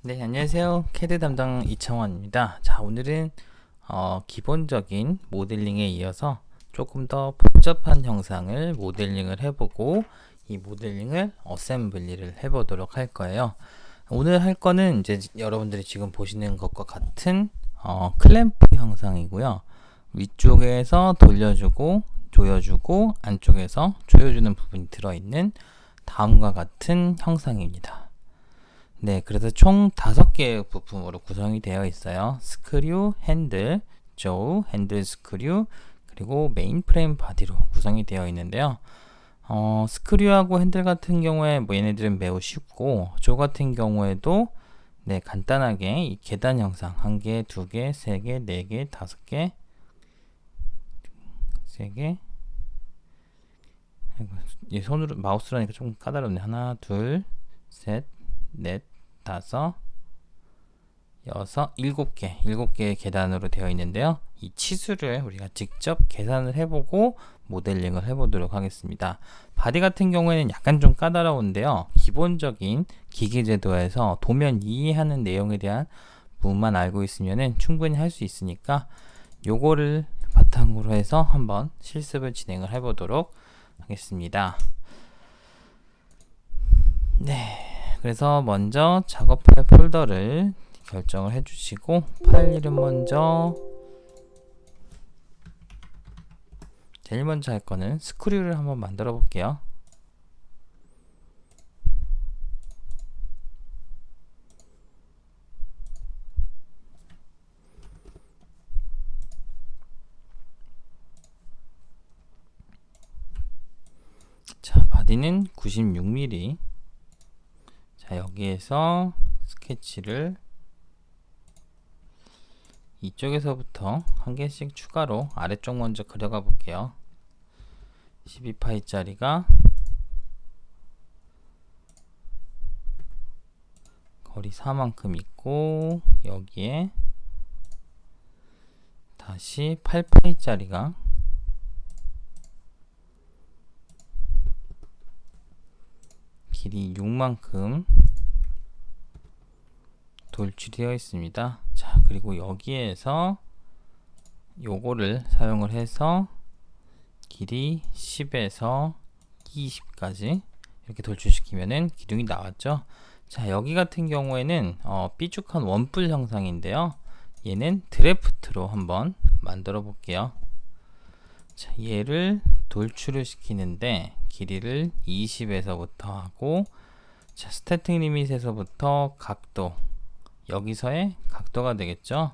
네, 안녕하세요. 캐드 담당 이창원입니다. 자, 오늘은 기본적인 모델링에 이어서 조금 더 복잡한 형상을 모델링을 해보고 이 모델링을 어셈블리를 해보도록 할 거예요. 오늘 할 거는 이제 여러분들이 지금 보시는 것과 같은 클램프 형상이고요. 위쪽에서 돌려주고 조여주고 안쪽에서 조여주는 부분이 들어있는 다음과 같은 형상입니다. 네, 그래서 총 5개의 부품으로 구성이 되어 있어요. 스크류, 핸들, 조우, 핸들 스크류, 그리고 메인 프레임 바디로 구성이 되어 있는데요. 스크류하고 핸들 같은 경우에 뭐 얘네들은 매우 쉽고, 조 같은 경우에도 네, 간단하게 이 계단 형상 1개, 2개, 3개, 4개, 5개, 3개. 이 손으로 마우스로 하니까 좀 까다롭네. 하나, 둘, 셋, 넷, 다섯, 여섯, 일곱 개의 계단으로 되어 있는데요. 이 치수를 우리가 직접 계산을 해보고 모델링을 해보도록 하겠습니다. 바디 같은 경우에는 약간 좀 까다로운데요. 기본적인 기계제도에서 도면 이해하는 내용에 대한 부분만 알고 있으면 충분히 할 수 있으니까 요거를 바탕으로 해서 한번 실습을 진행을 해보도록 하겠습니다. 네. 그래서 먼저 작업할 폴더를 결정을 해주시고 파일 이름 먼저 제일 먼저 할 거는 스크류를 한번 만들어 볼게요. 자, 바디는 96mm. 자, 여기에서 스케치를 이쪽에서부터 한 개씩 추가로 아래쪽 먼저 그려가 볼게요. 12파이짜리가 거리 4만큼 있고, 여기에 다시 8파이짜리가 길이 6만큼 돌출되어 있습니다. 자, 그리고 여기에서 요거를 사용을 해서 길이 10에서 20까지 이렇게 돌출시키면은 기둥이 나왔죠. 자, 여기 같은 경우에는 삐죽한 원뿔 형상인데요. 얘는 드래프트로 한번 만들어 볼게요. 자, 얘를 돌출을 시키는데 길이를 20에서부터 하고, 자, 스태틱 리밋에서부터 각도, 여기서의 각도가 되겠죠.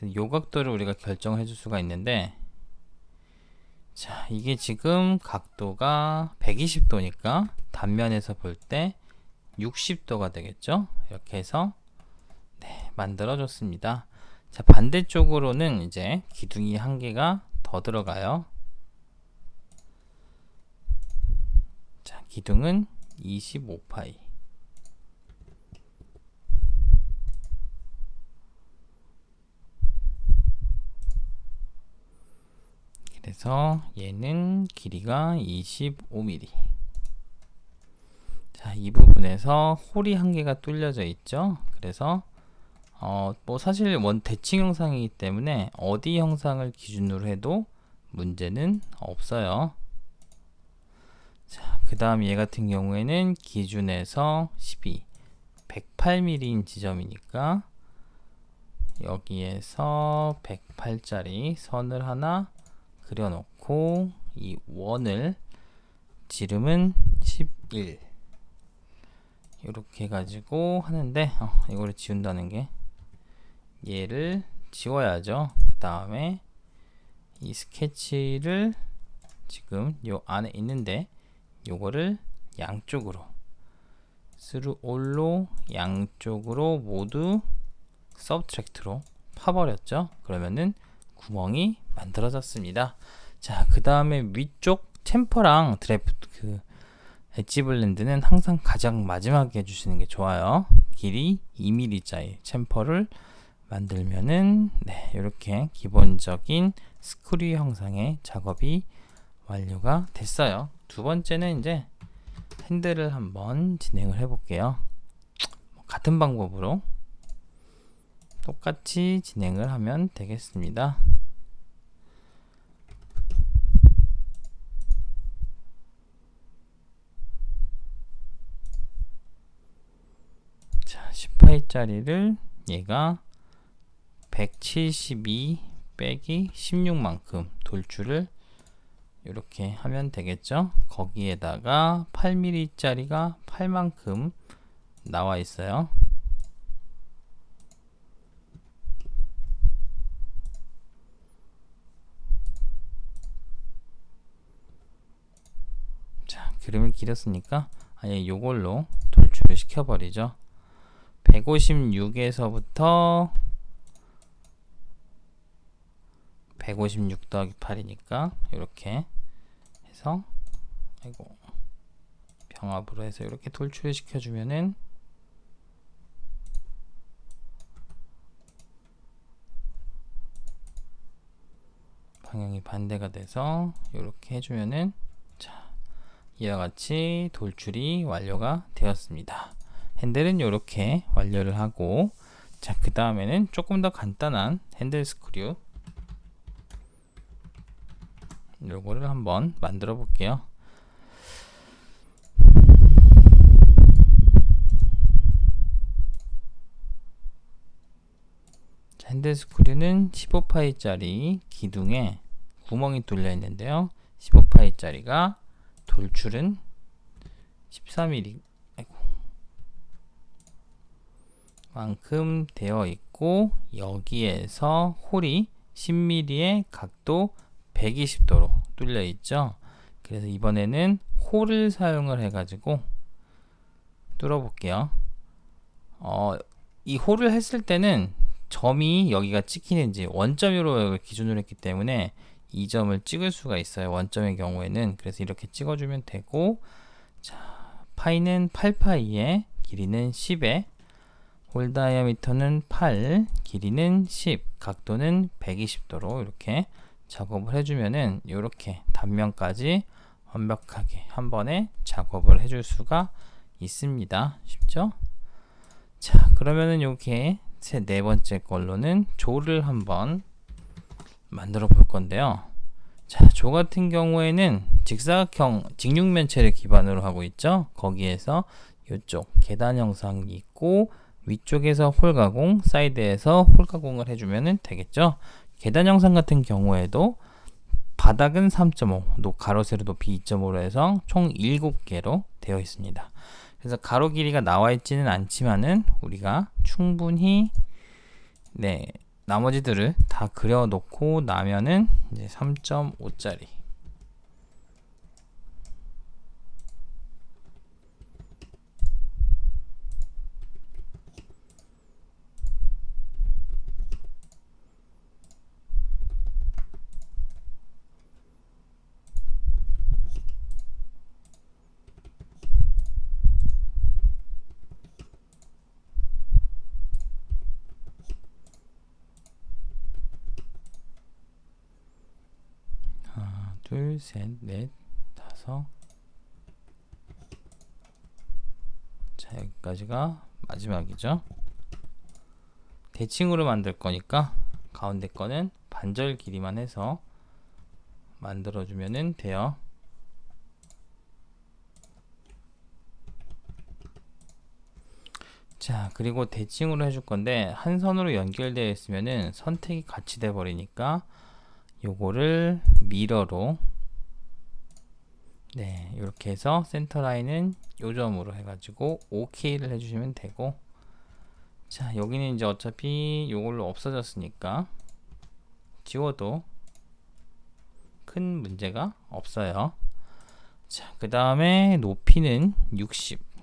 이 각도를 우리가 결정을 해줄 수가 있는데, 자, 이게 지금 각도가 120도니까 단면에서 볼 때 60도가 되겠죠. 이렇게 해서 네, 만들어 줬습니다. 자, 반대쪽으로는 이제 기둥이 한 개가 더 들어가요. 자, 기둥은 25파이. 그래서 얘는 길이가 25mm. 자, 이 부분에서 홀이 한 개가 뚫려져 있죠. 그래서 뭐 사실 대칭 형상이기 때문에 어디 형상을 기준으로 해도 문제는 없어요. 자, 그 다음 얘 같은 경우에는 기준에서 12, 108mm인 지점이니까 여기에서 108짜리 선을 하나 그려놓고 이 원을 지름은 11 이렇게 해가지고 하는데 이거를 지운다는 게 얘를 지워야죠. 그 다음에 이 스케치를 지금 요 안에 있는데 요거를 양쪽으로 스루 올로 양쪽으로 모두 서브트랙트로 파버렸죠. 그러면은 구멍이 만들어졌습니다. 자, 그 다음에 위쪽 챔퍼랑 드래프트 엣지 블렌드는 항상 가장 마지막에 해주시는 게 좋아요. 길이 2mm짜리 챔퍼를 만들면은 네, 이렇게 기본적인 스크류 형상의 작업이 완료가 됐어요. 두 번째는 이제 핸들을 한번 진행을 해볼게요. 같은 방법으로 똑같이 진행을 하면 되겠습니다. 자, 10파이짜리를 얘가 172 빼기 16만큼 돌출을 이렇게 하면 되겠죠. 거기에다가 8mm짜리가 8만큼 나와 있어요. 자, 그림을 길었으니까 아예 요걸로 돌출을 시켜버리죠. 156에서부터 156 더하기 8이니까 이렇게 해서 아이고 병합으로 해서 이렇게 돌출을 시켜주면은 방향이 반대가 돼서 이렇게 해주면은 자, 이와 같이 돌출이 완료가 되었습니다. 핸들은 이렇게 완료를 하고, 자, 그 다음에는 조금 더 간단한 핸들 스크류 요거를 한번 만들어 볼게요. 자, 핸들 스크류는 15파이짜리 기둥에 구멍이 뚫려 있는데요. 15파이짜리가 돌출은 14mm 만큼 되어 있고, 여기에서 홀이 10mm의 각도 120도로 뚫려 있죠. 그래서 이번에는 홀을 사용을 해 가지고 뚫어 볼게요. 이 홀을 했을 때는 점이 여기가 찍히는지 원점으로 기준으로 했기 때문에 이 점을 찍을 수가 있어요, 원점의 경우에는. 그래서 이렇게 찍어 주면 되고, 자, 파이는 8파이에 길이는 10에 홀 다이아미터는 8, 길이는 10, 각도는 120도로 이렇게 작업을 해주면은 이렇게 단면까지 완벽하게 한 번에 작업을 해줄 수가 있습니다. 쉽죠? 자, 그러면은 이렇게 네 번째 걸로는 조를 한번 만들어 볼 건데요. 자, 조 같은 경우에는 직사각형 직육면체를 기반으로 하고 있죠. 거기에서 이쪽 계단 형상이 있고, 위쪽에서 홀 가공, 사이드에서 홀 가공을 해주면 되겠죠. 계단 형상 같은 경우에도 바닥은 3.5, 가로 세로 높이 2.5로 해서 총 7개로 되어 있습니다. 그래서 가로 길이가 나와 있지는 않지만은 우리가 충분히 나머지들을 다 그려 놓고 나면은 이제 3.5짜리 둘, 셋, 넷, 다섯. 자, 여기까지가 마지막이죠. 대칭으로 만들 거니까 가운데 거는 반절 길이만 해서 만들어 주면 돼요. 자, 그리고 대칭으로 해줄 건데 한 선으로 연결되어 있으면은 선택이 같이 돼 버리니까 요거를 미러로 이렇게 해서 센터 라인은 요점으로 해가지고 OK를 해주시면 되고, 자, 여기는 이제 어차피 요걸로 없어졌으니까 지워도 큰 문제가 없어요. 자, 그 다음에 높이는 60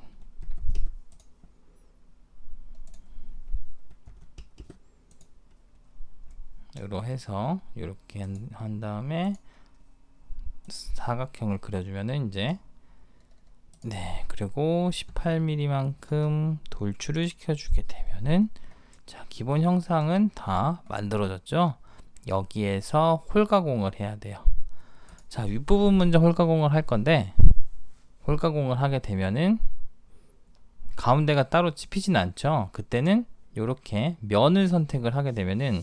으로 해서 이렇게 한 다음에 사각형을 그려주면은 이제 그리고 18mm만큼 돌출을 시켜주게 되면은 자, 기본 형상은 다 만들어졌죠. 여기에서 홀 가공을 해야 돼요. 자, 윗부분 먼저 홀 가공을 할 건데, 홀 가공을 하게 되면은 가운데가 따로 찝히진 않죠. 그때는 이렇게 면을 선택을 하게 되면은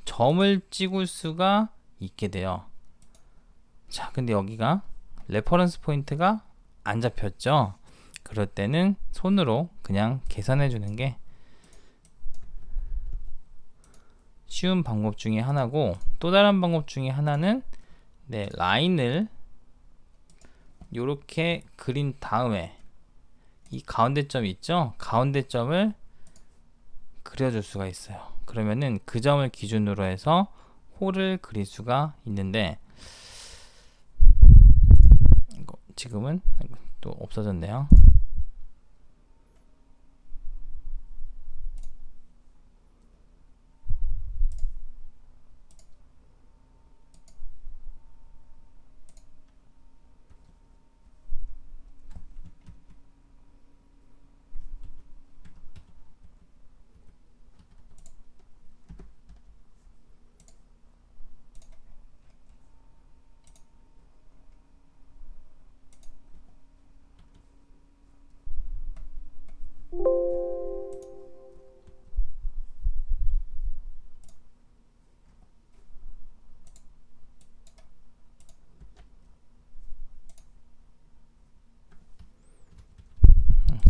점을 찍을 수가 있게 돼요. 자, 근데 여기가 레퍼런스 포인트가 안 잡혔죠. 그럴 때는 손으로 그냥 계산해 주는 게 쉬운 방법 중에 하나고, 또 다른 방법 중에 하나는 라인을 이렇게 그린 다음에 이 가운데 점 있죠? 가운데 점을 그려줄 수가 있어요. 그러면은 그 점을 기준으로 해서 홀을 그릴 수가 있는데, 지금은 또 없어졌네요.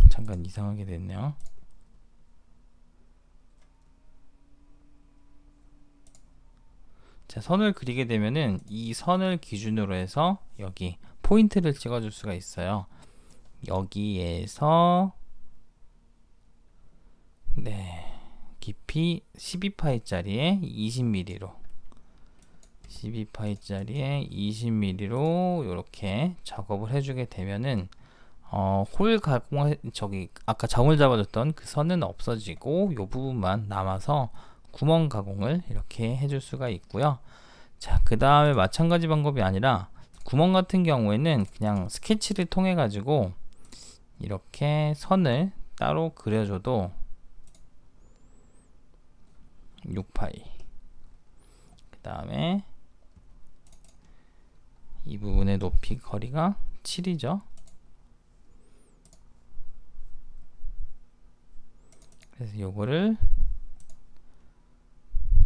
잠깐 이상하게 됐네요. 자, 선을 그리게 되면은 이 선을 기준으로 해서 여기 포인트를 찍어줄 수가 있어요. 여기에서 깊이 12파이짜리에 20mm로 12파이짜리에 20mm로 이렇게 작업을 해주게 되면은 홀 가공, 아까 점을 잡아줬던 그 선은 없어지고 이 부분만 남아서 구멍 가공을 이렇게 해줄 수가 있고요. 자, 그 다음에 마찬가지 방법이 아니라 구멍 같은 경우에는 그냥 스케치를 통해 가지고 이렇게 선을 따로 그려줘도 6파이, 그 다음에 이 부분의 높이 거리가 7이죠. 그래서 요거를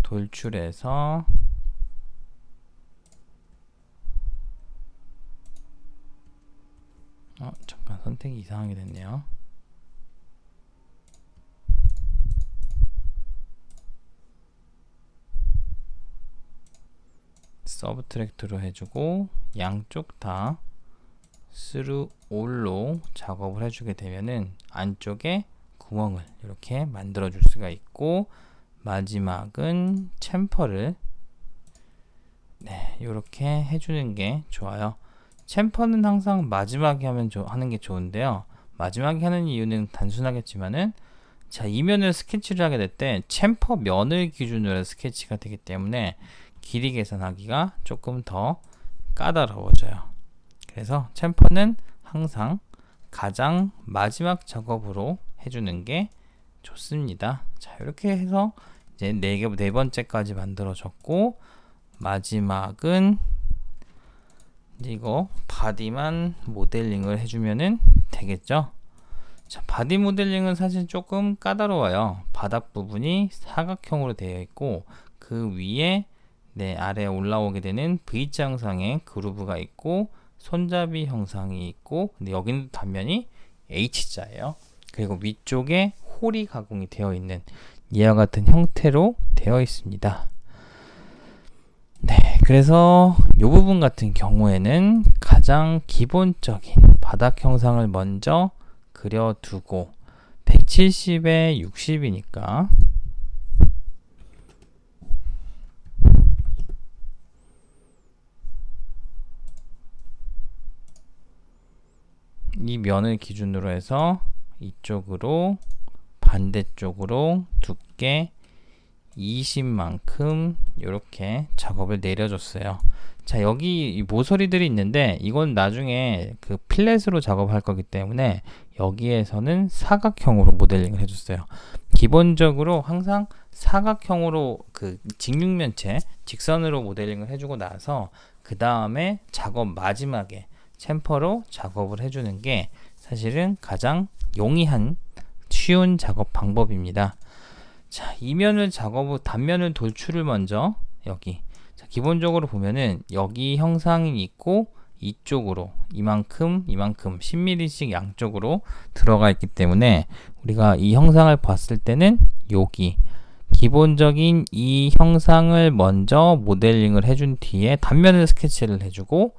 돌출해서 잠깐 선택이 이상하게 됐네요. 서브트랙트로 해주고 양쪽 다 스루 올로 작업을 해주게 되면은 안쪽에 구멍을 이렇게 만들어 줄 수가 있고, 마지막은 챔퍼를 이렇게 해주는 게 좋아요. 챔퍼는 항상 마지막에 하는 게 좋은데요. 마지막에 하는 이유는 단순하겠지만은, 자, 이면을 스케치를 하게 될 때 챔퍼 면을 기준으로 해서 스케치가 되기 때문에 길이 계산하기가 조금 더 까다로워져요. 그래서 챔퍼는 항상 가장 마지막 작업으로 해주는 게 좋습니다. 자, 이렇게 해서 이제 네 번째까지 만들어졌고, 마지막은 이제 이거 바디만 모델링을 해주면은 되겠죠. 자, 바디 모델링은 사실 조금 까다로워요. 바닥 부분이 사각형으로 되어 있고, 그 위에 아래에 올라오게 되는 V자 형상의 그루브가 있고, 손잡이 형상이 있고, 근데 여기는 단면이 H자예요. 그리고 위쪽에 홀이 가공이 되어 있는 이와 같은 형태로 되어 있습니다. 그래서 이 부분 같은 경우에는 가장 기본적인 바닥 형상을 먼저 그려두고, 170에 60이니까 이 면을 기준으로 해서 이쪽으로 반대쪽으로 두께 20만큼 이렇게 작업을 내려줬어요. 자, 여기 이 모서리들이 있는데 이건 나중에 그 필렛으로 작업할 거기 때문에 여기에서는 사각형으로 모델링을 해줬어요. 기본적으로 항상 사각형으로 그 직육면체 직선으로 모델링을 해주고 나서 그 다음에 작업 마지막에 챔퍼로 작업을 해주는 게 사실은 가장 용이한 쉬운 작업 방법입니다. 자, 이면을 단면을 돌출을 먼저 여기. 자, 기본적으로 보면은 여기 형상이 있고 이쪽으로 이만큼 10mm씩 양쪽으로 들어가 있기 때문에 우리가 이 형상을 봤을 때는 여기 기본적인 이 형상을 먼저 모델링을 해준 뒤에 단면을 스케치를 해주고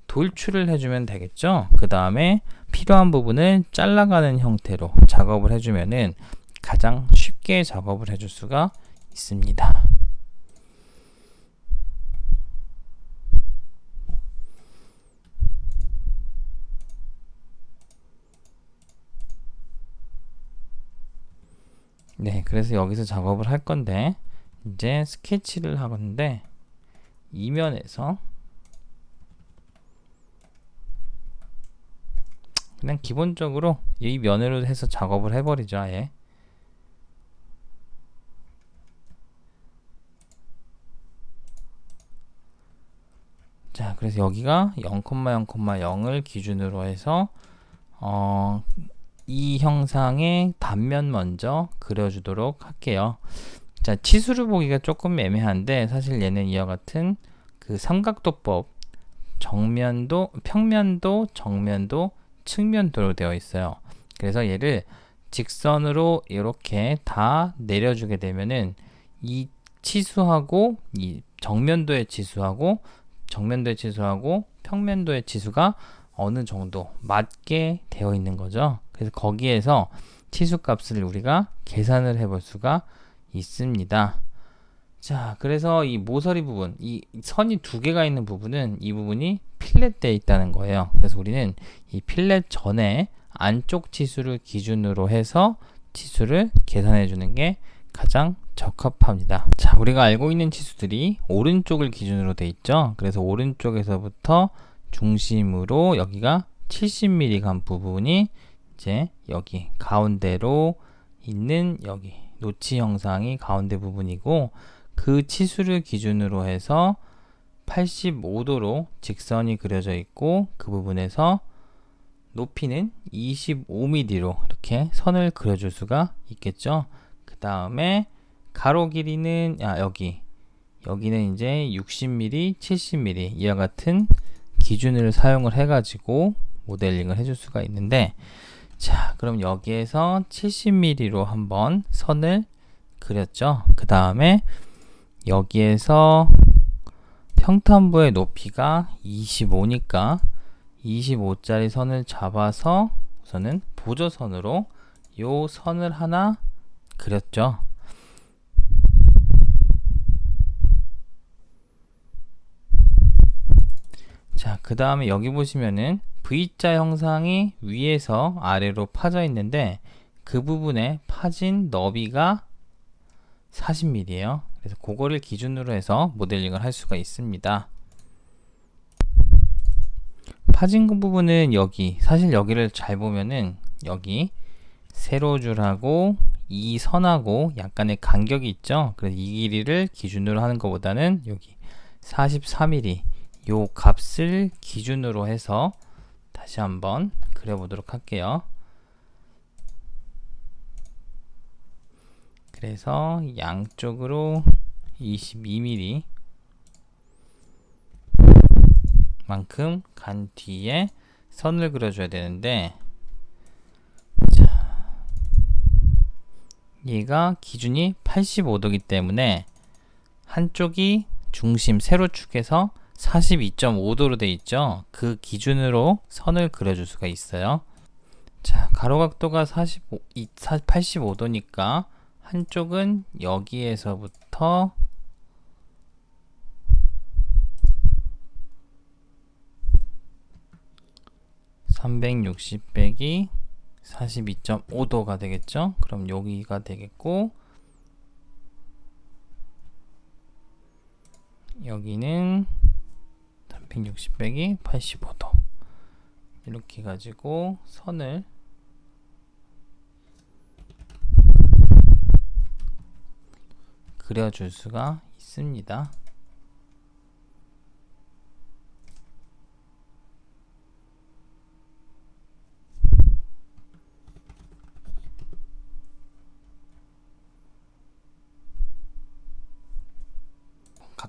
돌출을 해주면 되겠죠. 그 다음에 필요한 부분을 잘라가는 형태로 작업을 해주면은 가장 쉽게 작업을 해줄 수가 있습니다. 네, 그래서 여기서 작업을 할 건데 이제 스케치를 하건데 이면에서 그냥 기본적으로 이 면으로 해서 작업을 해버리죠. 아예. 자, 그래서 여기가 0,0,0을 기준으로 해서 이 형상의 단면 먼저 그려주도록 할게요. 자, 치수를 보기가 조금 애매한데 사실 얘는 이와 같은 그 삼각도법 정면도, 평면도, 정면도, 측면도로 되어 있어요. 그래서 얘를 직선으로 이렇게 다 내려주게 되면은 이 치수하고 이 정면도의 치수하고 평면도의 치수가 어느 정도 맞게 되어 있는 거죠. 그래서 거기에서 치수값을 우리가 계산을 해볼 수가 있습니다. 자, 그래서 이 모서리 부분, 이 선이 두 개가 있는 부분은 이 부분이 필렛되어 있다는 거예요. 그래서 우리는 이 필렛 전에 안쪽 치수를 기준으로 해서 치수를 계산해 주는 게 가장 적합합니다. 자, 우리가 알고 있는 치수들이 오른쪽을 기준으로 돼 있죠. 그래서 오른쪽에서부터 중심으로 여기가 70mm 간 부분이 이제 여기 가운데로 있는 여기 노치 형상이 가운데 부분이고 그 치수를 기준으로 해서 85도로 직선이 그려져 있고 그 부분에서 높이는 25mm로 이렇게 선을 그려줄 수가 있겠죠. 그 다음에 가로 길이는 여기는 이제 60mm, 70mm 이와 같은 기준을 사용을 해가지고 모델링을 해줄 수가 있는데 자, 그럼 여기에서 70mm로 한번 선을 그렸죠. 그 다음에 여기에서 평탄부의 높이가 25니까 25짜리 선을 잡아서 우선은 보조선으로 요 선을 하나 그렸죠. 자, 그 다음에 여기 보시면은 V자 형상이 위에서 아래로 파져 있는데 그 부분에 파진 너비가 40mm예요. 그래서 그거를 기준으로 해서 모델링을 할 수가 있습니다. 파진 그 부분은 여기, 사실 여기를 잘 보면은 여기 세로줄하고 이 선하고 약간의 간격이 있죠. 그래서 이 길이를 기준으로 하는 것보다는 여기 43mm 요 값을 기준으로 해서 다시 한번 그려보도록 할게요. 그래서 양쪽으로 22mm 만큼 간 뒤에 선을 그려줘야 되는데 자, 얘가 기준이 85도이기 때문에 한쪽이 중심 세로축에서 42.5도로 되어 있죠. 그 기준으로 선을 그려줄 수가 있어요. 자, 가로각도가 85도니까 한쪽은 여기에서부터 (360) 빼기 42.5도가 되겠죠. 그럼 여기가 되겠고 여기는 360 빼기 85도 이렇게 가지고 선을 그려줄 수가 있습니다.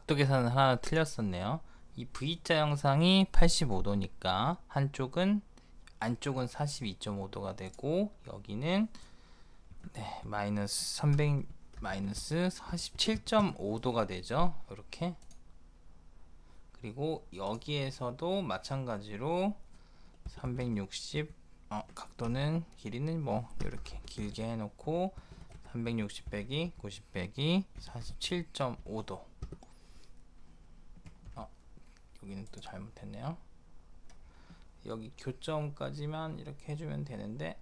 각도 계산은 하나 틀렸었네요. 이 V자 형상이 85도니까 안쪽은 42.5도가 되고 여기는 마이너스 47.5도가 되죠. 이렇게. 그리고 여기에서도 마찬가지로 360 각도는 길이는 뭐 이렇게 길게 해놓고 360 빼기 90 빼기 47.5도. 여기는 또 잘못했네요. 여기 교점까지만 이렇게 해주면 되는데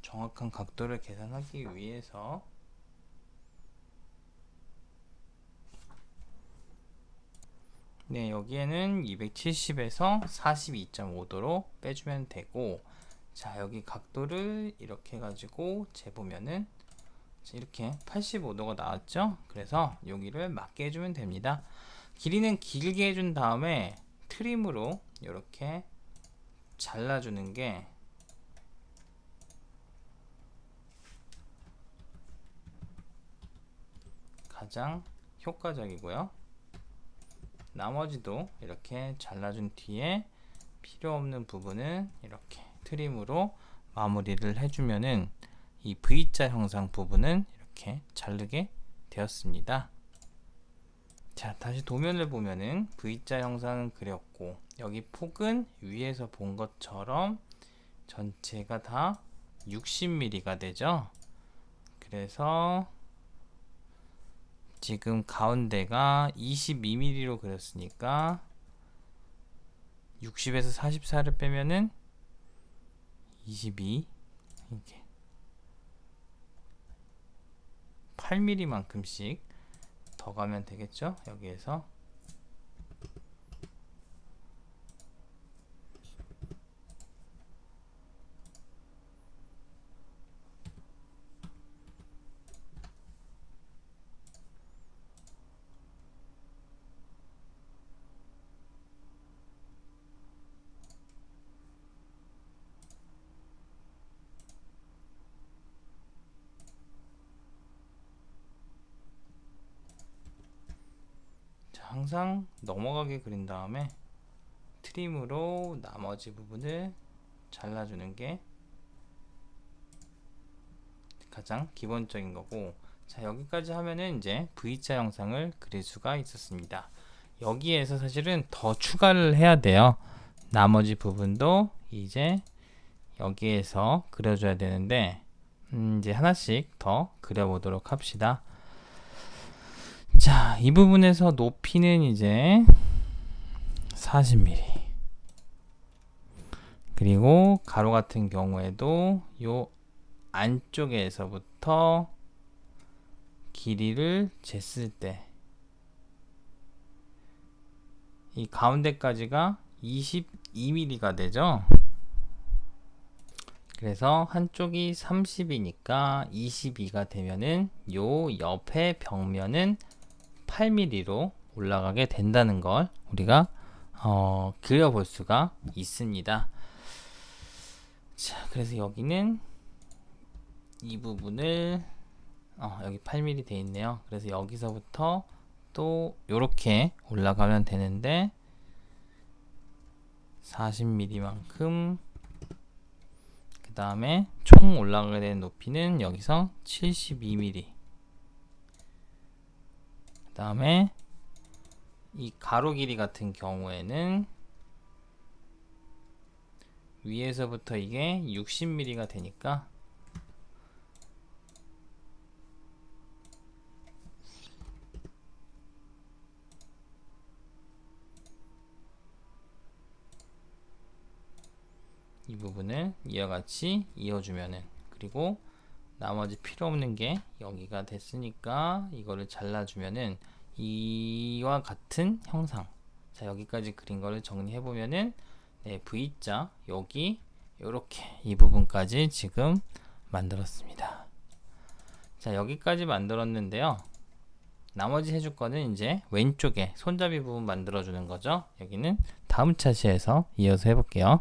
정확한 각도를 계산하기 위해서 여기에는 270에서 42.5도로 빼주면 되고, 자 여기 각도를 이렇게 해가지고 재보면은 이렇게 85도가 나왔죠. 그래서 여기를 맞게 해주면 됩니다. 길이는 길게 해준 다음에 트림으로 이렇게 잘라주는 게 가장 효과적이고요. 나머지도 이렇게 잘라준 뒤에 필요 없는 부분은 이렇게 트림으로 마무리를 해주면은 이 V자 형상 부분은 이렇게 자르게 되었습니다. 자, 다시 도면을 보면은 V자 형상은 그렸고, 여기 폭은 위에서 본 것처럼 전체가 다 60mm가 되죠. 그래서 지금 가운데가 22mm로 그렸으니까 60에서 44를 빼면은 22 이렇게 8mm만큼씩 더 가면 되겠죠. 여기에서 항상 넘어가게 그린 다음에 트림으로 나머지 부분을 잘라주는 게 가장 기본적인 거고, 자 여기까지 하면은 이제 V자 형상을 그릴 수가 있었습니다. 여기에서 사실은 더 추가를 해야 돼요. 나머지 부분도 이제 여기에서 그려줘야 되는데 이제 하나씩 더 그려보도록 합시다. 자, 이 부분에서 높이는 이제 40mm, 그리고 가로 같은 경우에도 요 안쪽에서부터 길이를 쟀을 때 이 가운데까지가 22mm가 되죠. 그래서 한쪽이 30이니까 22가 되면은 요 옆에 벽면은 8mm로 올라가게 된다는 걸 우리가 그려볼 수가 있습니다. 자, 그래서 여기는 이 부분을 여기 8mm 돼 있네요. 그래서 여기서부터 또 이렇게 올라가면 되는데 40mm만큼, 그 다음에 총 올라가게 되는 높이는 여기서 72mm, 그 다음에 이 가로 길이 같은 경우에는 위에서부터 이게 60mm가 되니까 이 부분을 이와 같이 이어주면은, 그리고 나머지 필요 없는 게 여기가 됐으니까 이거를 잘라주면은 이와 같은 형상. 자, 여기까지 그린 거를 정리해 보면은 V자 여기 요렇게 이 부분까지 지금 만들었습니다. 자, 여기까지 만들었는데요. 나머지 해줄 거는 이제 왼쪽에 손잡이 부분 만들어 주는 거죠. 여기는 다음 차시에서 이어서 해볼게요.